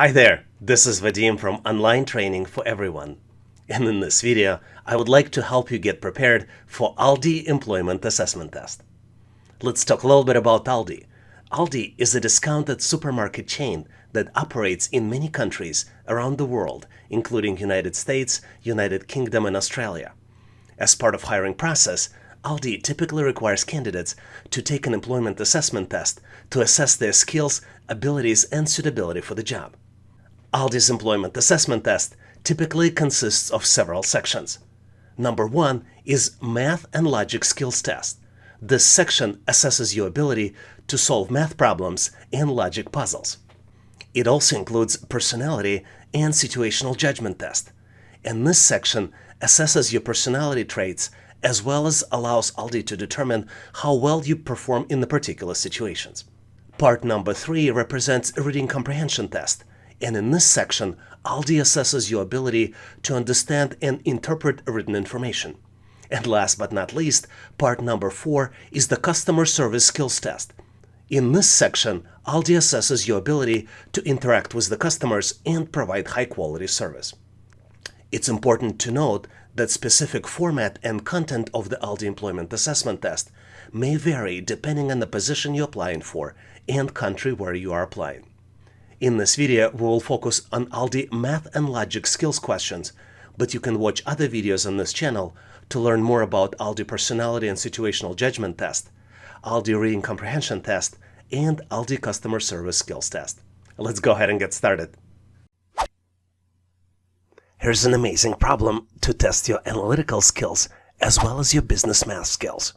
Hi there, this is Vadim from Online Training for Everyone. And in this video, I would like to help you get prepared for Aldi Employment Assessment Test. Let's talk a little bit about Aldi. Aldi is a discounted supermarket chain that operates in many countries around the world, including United States, United Kingdom, and Australia. As part of hiring process, Aldi typically requires candidates to take an employment assessment test to assess their skills, abilities, and suitability for the job. Aldi's employment assessment test typically consists of several sections. Number 1 is Math and Logic Skills Test. This section assesses your ability to solve math problems and logic puzzles. It also includes Personality and Situational Judgment Test. And this section assesses your personality traits as well as allows Aldi to determine how well you perform in the particular situations. Part number 3 represents a Reading Comprehension Test. And in this section, Aldi assesses your ability to understand and interpret written information. And last but not least, part number 4 is the Customer Service Skills Test. In this section, Aldi assesses your ability to interact with the customers and provide high-quality service. It's important to note that specific format and content of the Aldi Employment Assessment Test may vary depending on the position you're applying for and country where you are applying. In this video, we will focus on Aldi Math and Logic Skills questions, but you can watch other videos on this channel to learn more about Aldi Personality and Situational Judgment Test, Aldi Reading Comprehension Test, and Aldi Customer Service Skills Test. Let's go ahead and get started. Here's an amazing problem to test your analytical skills as well as your business math skills.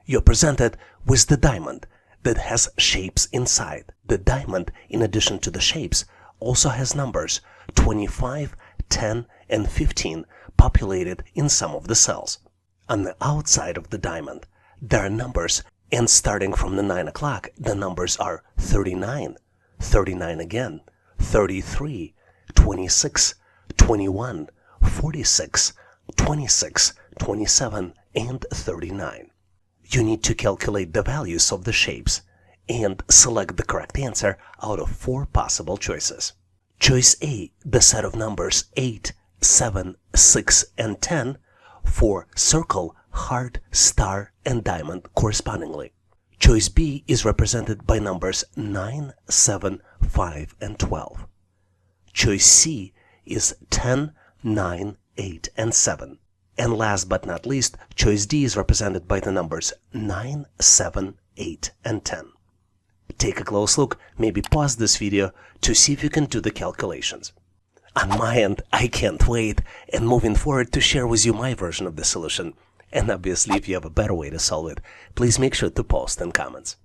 You're presented with the diamond that has shapes inside. The diamond, in addition to the shapes, also has numbers 25, 10, and 15 populated in some of the cells. On the outside of the diamond, there are numbers, and starting from the 9 o'clock, the numbers are 39, 39 again, 33, 26, 21, 46, 26, 27, and 39. You need to calculate the values of the shapes and select the correct answer out of 4 possible choices. Choice A, the set of numbers 8, 7, 6, and 10 for circle, heart, star, and diamond correspondingly. Choice B is represented by numbers 9, 7, 5, and 12. Choice C is 10, 9, 8, and 7. And last but not least, choice D is represented by the numbers 9, 7, 8, and 10. Take a close look, maybe pause this video to see if you can do the calculations. On my end, I can't wait, and moving forward to share with you my version of the solution. And obviously, if you have a better way to solve it, please make sure to post in comments.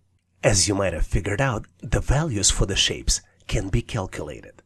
As you might have figured out, the values for the shapes can be calculated.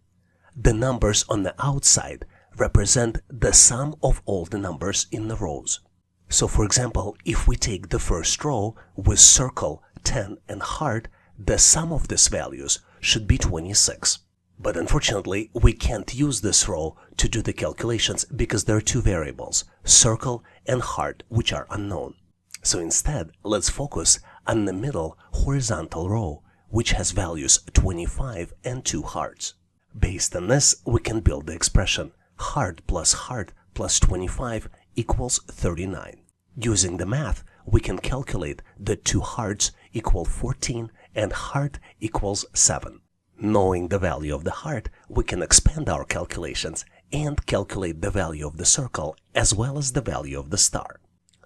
The numbers on the outside represent the sum of all the numbers in the rows. So for example, if we take the first row with circle, 10, and heart, the sum of these values should be 26. But unfortunately, we can't use this row to do the calculations because there are 2 variables, circle and heart, which are unknown. So instead, let's focus on the middle horizontal row, which has values 25 and 2 hearts. Based on this, we can build the expression heart plus 25 equals 39. Using the math, we can calculate that 2 hearts equal 14 and heart equals 7. Knowing the value of the heart, we can expand our calculations and calculate the value of the circle as well as the value of the star.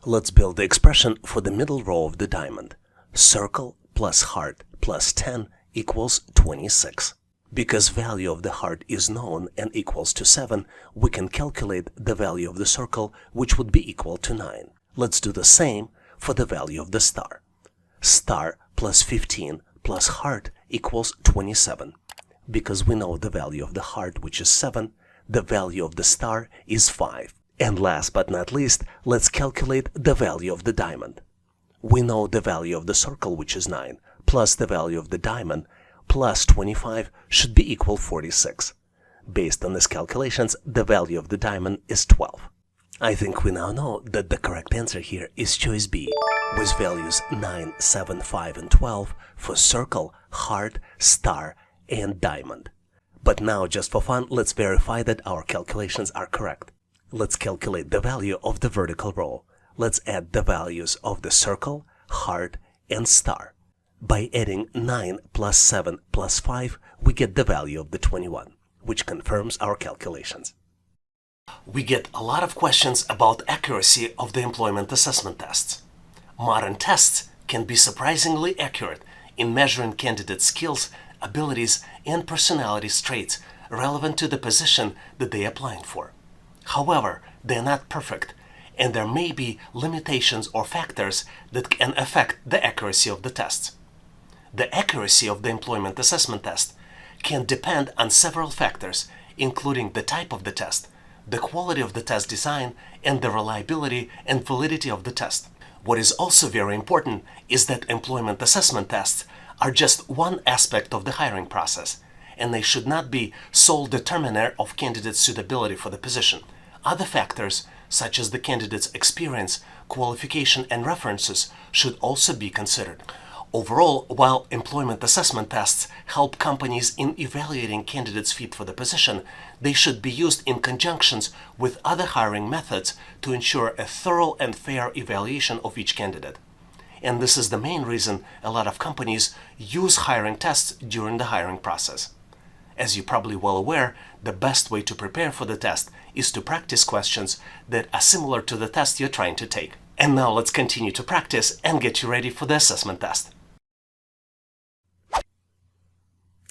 Let's build the expression for the middle row of the diamond. Circle plus heart plus 10 equals 26. Because value of the heart is known and equals to 7, we can calculate the value of the circle, which would be equal to 9. Let's do the same for the value of the star. Star plus 15 plus heart equals 27. Because we know the value of the heart, which is 7, the value of the star is 5. And last but not least, let's calculate the value of the diamond. We know the value of the circle, which is 9, plus the value of the diamond, plus 25 should be equal 46. Based on these calculations, the value of the diamond is 12. I think we now know that the correct answer here is choice B, with values 9, 7, 5, and 12 for circle, heart, star, and diamond. But now, just for fun, let's verify that our calculations are correct. Let's calculate the value of the vertical row. Let's add the values of the circle, heart, and star. By adding 9 plus 7 plus 5, we get the value of the 21, which confirms our calculations. We get a lot of questions about accuracy of the employment assessment tests. Modern tests can be surprisingly accurate in measuring candidates' skills, abilities, and personality traits relevant to the position that they are applying for. However, they are not perfect, and there may be limitations or factors that can affect the accuracy of the tests. The accuracy of the employment assessment test can depend on several factors, including the type of the test, the quality of the test design, and the reliability and validity of the test. What is also very important is that employment assessment tests are just one aspect of the hiring process, and they should not be sole determiner of candidates' suitability for the position. Other factors, such as the candidate's experience, qualification, and references, should also be considered. Overall, while employment assessment tests help companies in evaluating candidates fit for the position, they should be used in conjunction with other hiring methods to ensure a thorough and fair evaluation of each candidate. And this is the main reason a lot of companies use hiring tests during the hiring process. As you're probably well aware, the best way to prepare for the test is to practice questions that are similar to the test you're trying to take. And now let's continue to practice and get you ready for the assessment test.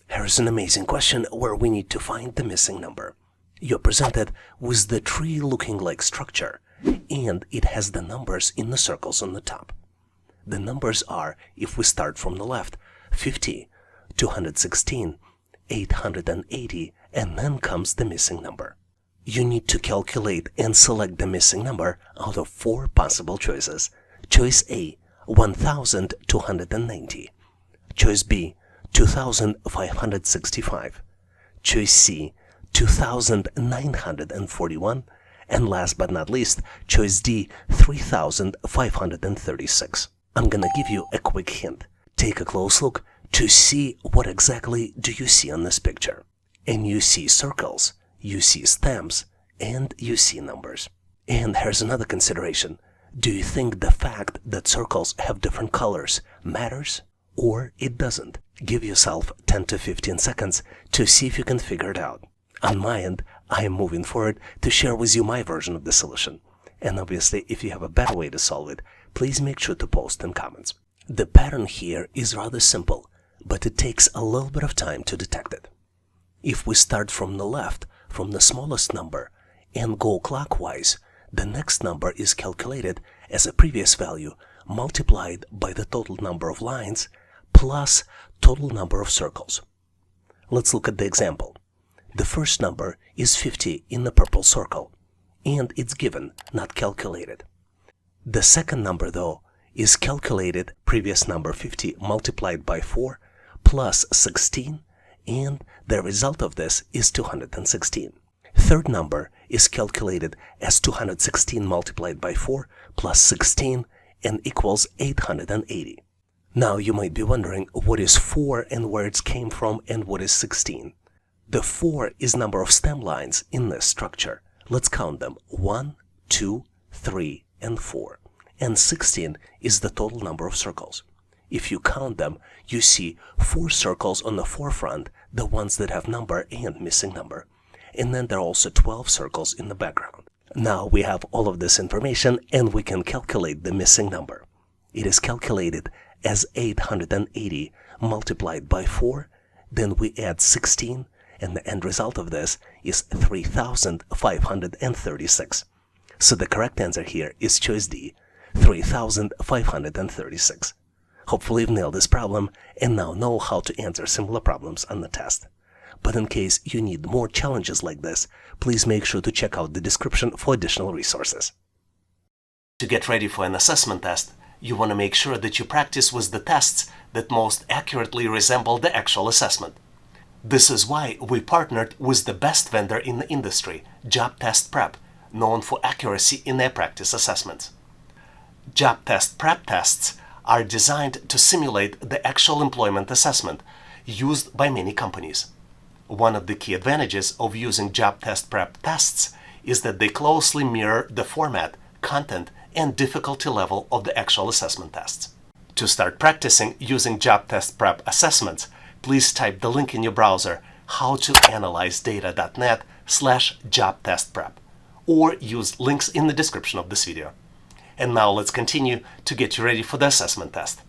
Here's an amazing question where we need to find the missing number. You're presented with the tree-looking like structure, and it has the numbers in the circles on the top. The numbers are, if we start from the left, 50, 216, 880, and then comes the missing number. You need to calculate and select the missing number out of 4 possible choices. Choice A, 1290. Choice B, 2565. Choice C, 2941. And last but not least, choice D, 3536. I'm gonna give you a quick hint. Take a close look to see what exactly do you see on this picture. And you see circles, you see stamps, and you see numbers. And here's another consideration. Do you think the fact that circles have different colors matters? Or it doesn't? Give yourself 10 to 15 seconds to see if you can figure it out. On my end, I am moving forward to share with you my version of the solution. And obviously, if you have a better way to solve it, please make sure to post in comments. The pattern here is rather simple, but it takes a little bit of time to detect it. If we start from the left, from the smallest number, and go clockwise, the next number is calculated as a previous value multiplied by the total number of lines plus total number of circles. Let's look at the example. The first number is 50 in the purple circle, and it's given, not calculated. The second number, though, is calculated, previous number 50 multiplied by 4 plus 16, and the result of this is 216. Third number is calculated as 216 multiplied by 4 plus 16 and equals 880. Now you might be wondering what is 4 and where it came from and what is 16. The 4 is number of stem lines in this structure. Let's count them. 1, 2, 3, and 4. And 16 is the total number of circles. If you count them, you see 4 circles on the forefront, the ones that have number and missing number. And then there are also 12 circles in the background. Now we have all of this information and we can calculate the missing number. It is calculated as 880 multiplied by 4, then we add 16, and the end result of this is 3536. So the correct answer here is choice D, 3536. Hopefully you've nailed this problem and now know how to answer similar problems on the test. But in case you need more challenges like this, please make sure to check out the description for additional resources. To get ready for an assessment test, you want to make sure that you practice with the tests that most accurately resemble the actual assessment. This is why we partnered with the best vendor in the industry, Job Test Prep, known for accuracy in their practice assessments. Job Test Prep tests are designed to simulate the actual employment assessment used by many companies. One of the key advantages of using job test prep tests is that they closely mirror the format, content, and difficulty level of the actual assessment tests. To start practicing using job test prep assessments, please type the link in your browser howtoanalyzedata.net/job-test-prep or use links in the description of this video. And now let's continue to get you ready for the assessment test.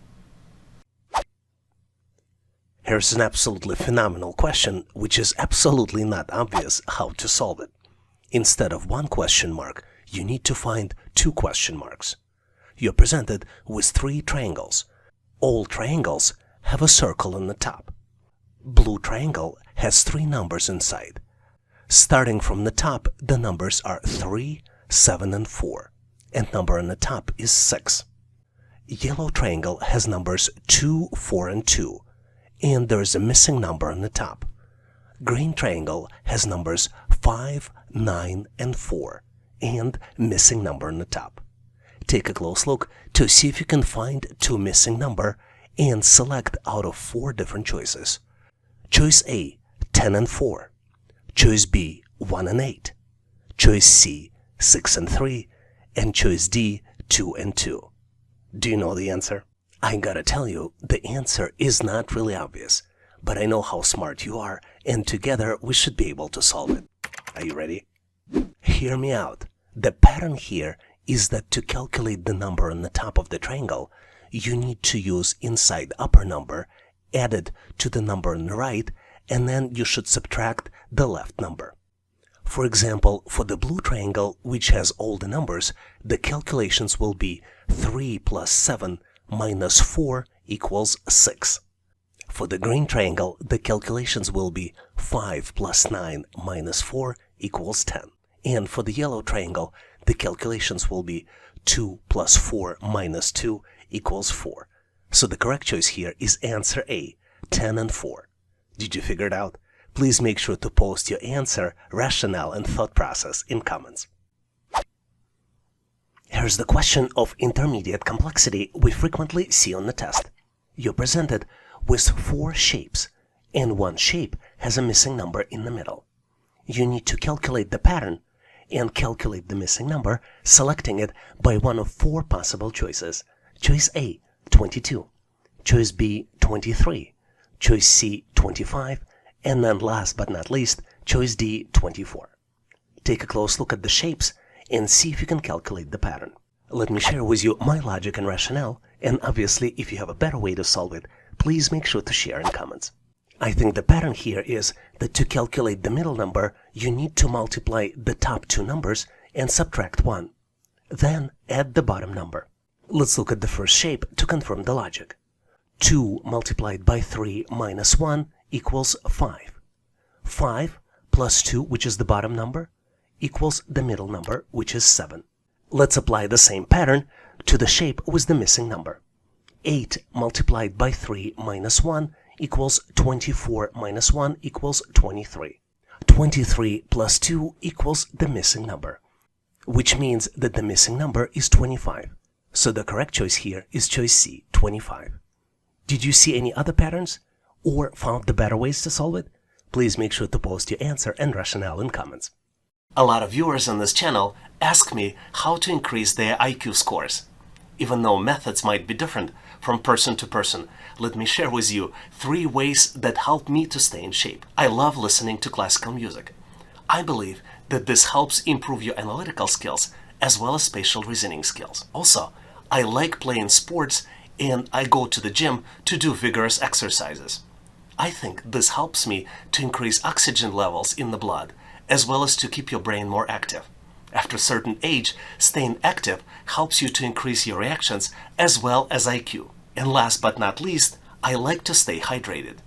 Here's an absolutely phenomenal question which is absolutely not obvious how to solve it. Instead of one question mark, you need to find two question marks. You're presented with three triangles. All triangles have a circle on the top. Blue triangle has three numbers inside. Starting from the top, the numbers are 3, 7, and 4, and number on the top is 6. Yellow triangle has numbers 2, 4, and 2, and there is a missing number on the top. Green triangle has numbers 5, 9, and 4, and missing number on the top. Take a close look to see if you can find two missing number and select out of 4 different choices. Choice A, 10 and 4. Choice B, 1 and 8. Choice C, 6 and 3. And choice D, 2 and 2. Do you know the answer? I gotta tell you, the answer is not really obvious, but I know how smart you are, and together we should be able to solve it. Are you ready? Hear me out. The pattern here is that to calculate the number on the top of the triangle, you need to use inside upper number added to the number on the right, and then you should subtract the left number. For example, for the blue triangle, which has all the numbers, the calculations will be 3 plus 7 minus 4 equals 6. For the green triangle, the calculations will be 5 plus 9 minus 4 equals 10. And for the yellow triangle, the calculations will be 2 plus 4 minus 2 equals 4. So the correct choice here is answer A, 10 and 4. Did you figure it out? Please make sure to post your answer, rationale, and thought process in comments. Here's the question of intermediate complexity we frequently see on the test. You're presented with 4 shapes, and one shape has a missing number in the middle. You need to calculate the pattern and calculate the missing number, selecting it by one of 4 possible choices. Choice A, 22. Choice B, 23. Choice C, 25. And then last but not least, choice D, 24. Take a close look at the shapes and see if you can calculate the pattern. Let me share with you my logic and rationale, and obviously if you have a better way to solve it, please make sure to share in comments. I think the pattern here is that to calculate the middle number, you need to multiply the top 2 numbers and subtract 1. Then add the bottom number. Let's look at the first shape to confirm the logic. 2 multiplied by 3 minus 1 equals 5. 5 plus 2, which is the bottom number, equals the middle number, which is 7. Let's apply the same pattern to the shape with the missing number. 8 multiplied by 3 minus 1 equals 24 minus 1 equals 23. 23 plus 2 equals the missing number, which means that the missing number is 25. So the correct choice here is choice C, 25. Did you see any other patterns or found the better ways to solve it? Please make sure to post your answer and rationale in comments. A lot of viewers on this channel ask me how to increase their IQ scores. Even though methods might be different from person to person, let me share with you 3 ways that help me to stay in shape. I love listening to classical music. I believe that this helps improve your analytical skills as well as spatial reasoning skills. Also, I like playing sports and I go to the gym to do vigorous exercises. I think this helps me to increase oxygen levels in the blood as well as to keep your brain more active. After a certain age, staying active helps you to increase your reactions as well as IQ. And last but not least, I like to stay hydrated.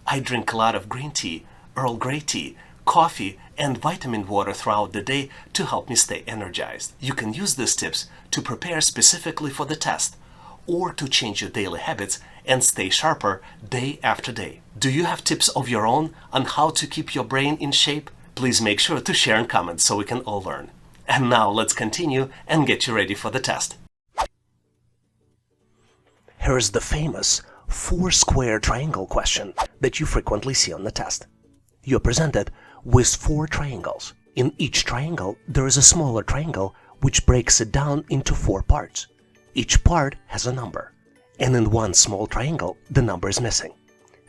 I drink a lot of green tea, Earl Grey tea, coffee, and vitamin water throughout the day to help me stay energized. You can use these tips to prepare specifically for the test or to change your daily habits and stay sharper day after day. Do you have tips of your own on how to keep your brain in shape? Please make sure to share in comments so we can all learn. And now let's continue and get you ready for the test. Here is the famous 4-square triangle question that you frequently see on the test. You're presented with 4 triangles. In each triangle, there is a smaller triangle which breaks it down into 4 parts. Each part has a number, and in one small triangle, the number is missing.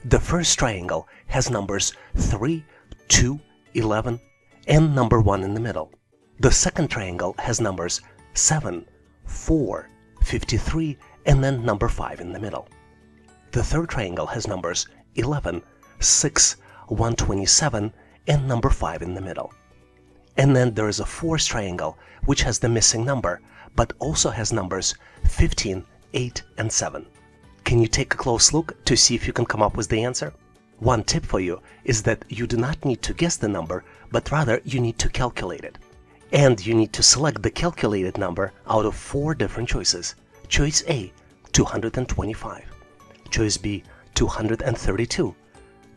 The first triangle has numbers 3, 2, 11, and number 1 in the middle. The second triangle has numbers 7, 4, 53, and then number 5 in the middle. The third triangle has numbers 11, 6, 127, and number 5 in the middle. And then there is a fourth triangle which has the missing number, but also has numbers 15, 8, and 7. Can you take a close look to see if you can come up with the answer? One tip for you is that you do not need to guess the number, but rather you need to calculate it. And you need to select the calculated number out of 4 different choices. Choice A, 225. Choice B, 232.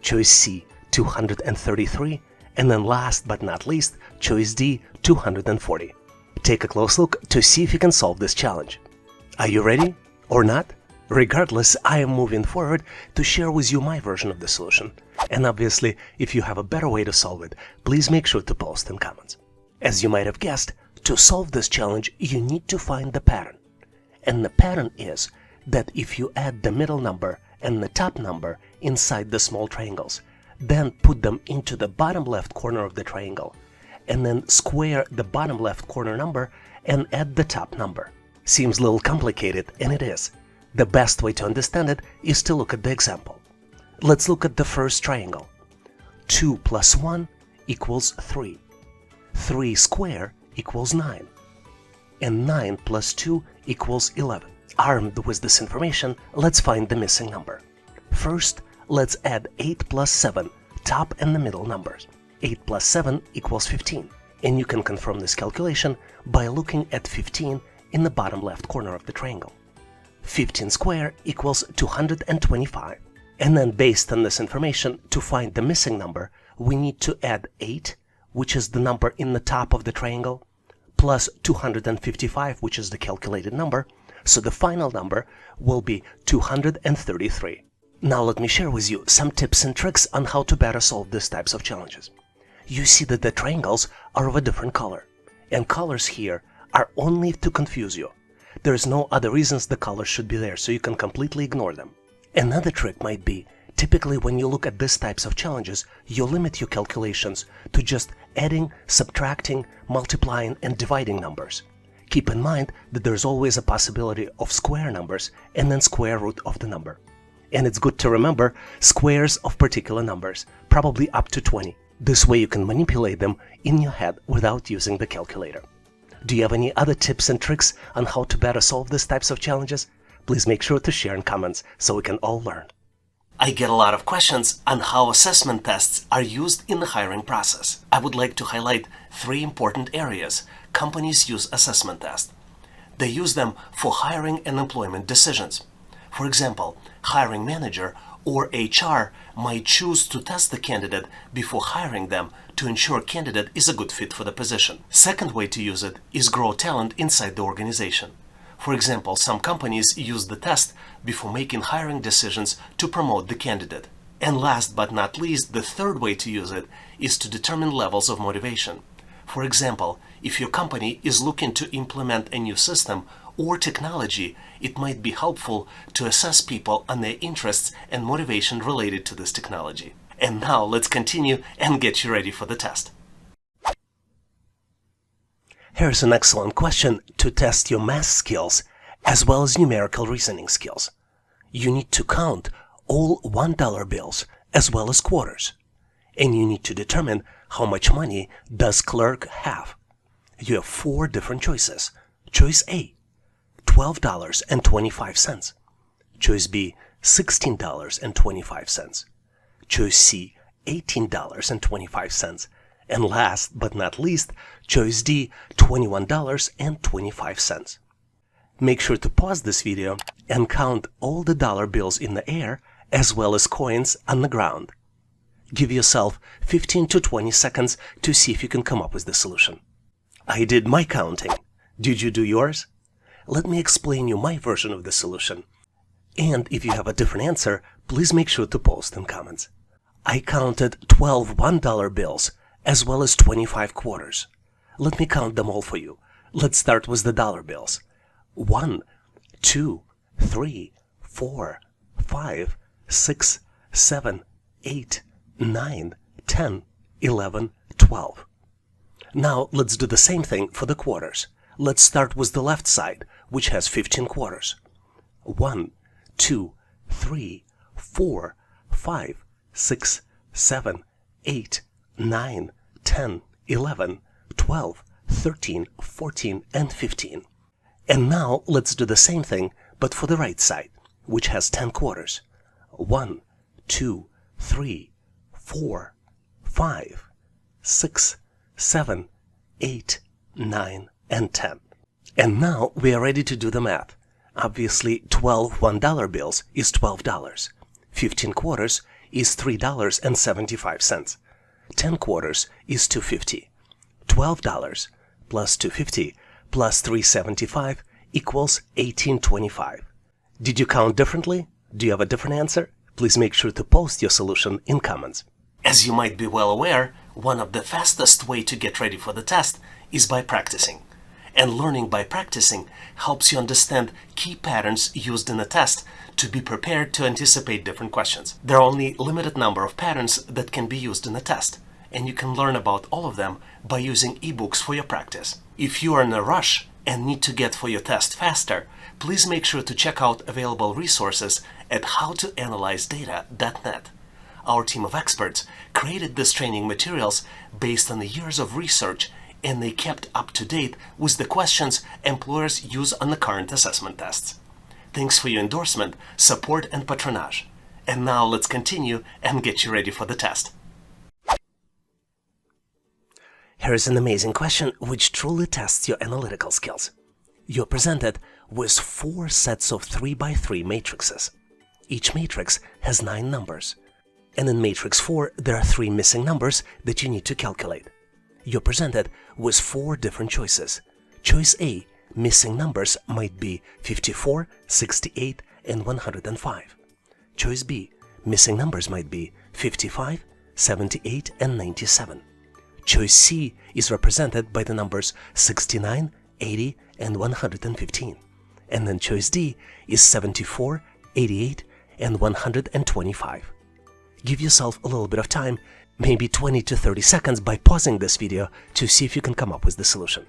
Choice C, 233. And then last but not least, choice D, 240. Take a close look to see if you can solve this challenge. Are you ready or not? Regardless, I am moving forward to share with you my version of the solution. And obviously, if you have a better way to solve it, please make sure to post in comments. As you might have guessed, to solve this challenge, you need to find the pattern. And the pattern is that if you add the middle number and the top number inside the small triangles, then put them into the bottom left corner of the triangle, and then square the bottom left corner number and add the top number. Seems a little complicated, and it is. The best way to understand it is to look at the example. Let's look at the first triangle. 2 plus 1 equals 3. 3 square equals 9. And 9 plus 2 equals 11. Armed with this information, let's find the missing number. First, let's add 8 plus 7, top and the middle numbers. 8 plus 7 equals 15. And you can confirm this calculation by looking at 15 in the bottom left corner of the triangle. 15 square equals 225. And then based on this information, to find the missing number, we need to add 8, which is the number in the top of the triangle, plus 255, which is the calculated number. So the final number will be 233. Now let me share with you some tips and tricks on how to better solve these types of challenges. You see that the triangles are of a different color, and colors here are only to confuse you. There is no other reasons the colors should be there, so you can completely ignore them. Another trick might be, typically when you look at these types of challenges, you limit your calculations to just adding, subtracting, multiplying, and dividing numbers. Keep in mind that there's always a possibility of square numbers and then square root of the number. And it's good to remember squares of particular numbers, probably up to 20. This way you can manipulate them in your head without using the calculator. Do you have any other tips and tricks on how to better solve these types of challenges? Please make sure to share in comments so we can all learn. I get a lot of questions on how assessment tests are used in the hiring process. I would like to highlight 3 important areas companies use assessment tests. They use them for hiring and employment decisions. For example, hiring manager or HR might choose to test the candidate before hiring them to ensure candidate is a good fit for the position. Second way to use it is grow talent inside the organization. For example, some companies use the test before making hiring decisions to promote the candidate. And last but not least, the third way to use it is to determine levels of motivation. For example, if your company is looking to implement a new system or technology, it might be helpful to assess people on their interests and motivation related to this technology. And now let's continue and get you ready for the test. Here's an excellent question to test your math skills as well as numerical reasoning skills. You need to count all $1 bills as well as quarters. And you need to determine how much money does clerk have. You have 4 different choices. Choice A, $12.25. Choice B, $16.25. Choice C, $18.25. And last but not least, choice D, $21.25. Make sure to pause this video and count all the dollar bills in the air as well as coins on the ground. Give yourself 15 to 20 seconds to see if you can come up with the solution. I did my counting. Did you do yours? Let me explain you my version of the solution. And if you have a different answer, please make sure to post in comments. I counted 12 $1 bills as well as 25 quarters. Let me count them all for you. Let's start with the dollar bills. 1, 2, 3, 4, 5, 6, 7, 8, 9, 10, 11, 12. Now let's do the same thing for the quarters. Let's start with the left side, which has 15 quarters. 1, 2, 3, 4, 5, 6, 7, 8, 9, 10, 11, 12, 13, 14, and 15. And now let's do the same thing, but for the right side, which has 10 quarters. 1, 2, 3, 4, 5, 6, 7, 8, 9, and 10. And now we are ready to do the math. Obviously, 12 $1 bills is $12. 15 quarters is $3.75. 10 quarters is $2.50. $12 plus $2.50 plus $3.75 equals $18.25. Did you count differently? Do you have a different answer? Please make sure to post your solution in comments. As you might be well aware, one of the fastest way to get ready for the test is by practicing. And learning by practicing helps you understand key patterns used in a test to be prepared to anticipate different questions. There are only a limited number of patterns that can be used in a test, and you can learn about all of them by using ebooks for your practice. If you are in a rush and need to get for your test faster, please make sure to check out available resources at howtoanalyzedata.net. Our team of experts created these training materials based on the years of research, and they kept up to date with the questions employers use on the current assessment tests. Thanks for your endorsement, support, and patronage. And now let's continue and get you ready for the test. Here is an amazing question which truly tests your analytical skills. You're presented with 4 sets of 3x3 matrices. Each matrix has 9 numbers. And in matrix 4, there are 3 missing numbers that you need to calculate. You're presented with 4 different choices. Choice A, missing numbers might be 54, 68, and 105. Choice B, missing numbers might be 55, 78, and 97. Choice C is represented by the numbers 69, 80, and 115. And then choice D is 74, 88, and 125. Give yourself a little bit of time, maybe 20 to 30 seconds by pausing this video to see if you can come up with the solution.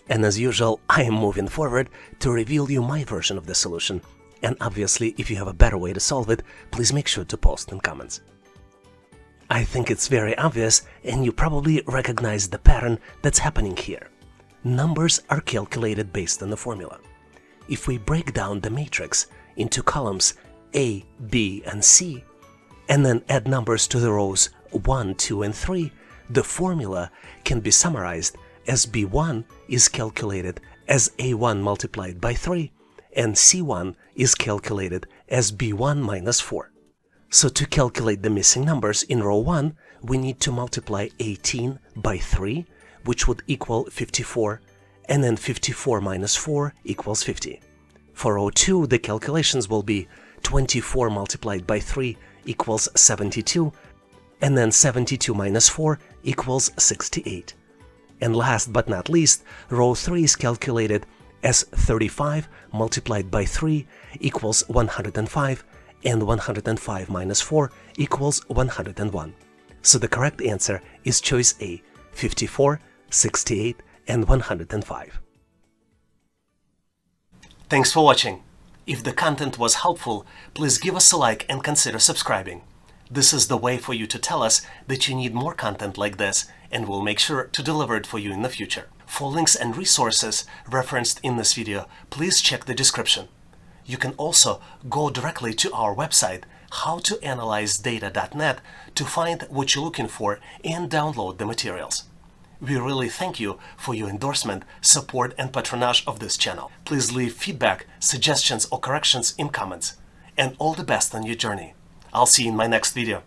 And as usual, I am moving forward to reveal you my version of the solution. And obviously, if you have a better way to solve it, please make sure to post in comments. I think it's very obvious, and you probably recognize the pattern that's happening here. Numbers are calculated based on the formula. If we break down the matrix into columns A, B, and C, and then add numbers to the rows 1, 2, and 3, the formula can be summarized as B1 is calculated as A1 multiplied by 3, and C1 is calculated as B1 minus 4. So to calculate the missing numbers in row 1, we need to multiply 18 by 3, which would equal 54, and then 54 minus 4 equals 50. For row 2, the calculations will be 24 multiplied by 3 equals 72, and then 72 minus 4 equals 68. And last but not least, row 3 is calculated as 35 multiplied by 3 equals 105, and 105 minus 4 equals 101. So the correct answer is choice A, 54, 68, and 105. Thanks for watching. If the content was helpful, please give us a like and consider subscribing. This is the way for you to tell us that you need more content like this, and we'll make sure to deliver it for you in the future. For links and resources referenced in this video, please check the description. You can also go directly to our website, howtoanalyzedata.net, to find what you're looking for and download the materials. We really thank you for your endorsement, support, and patronage of this channel. Please leave feedback, suggestions, or corrections in comments. And all the best on your journey. I'll see you in my next video.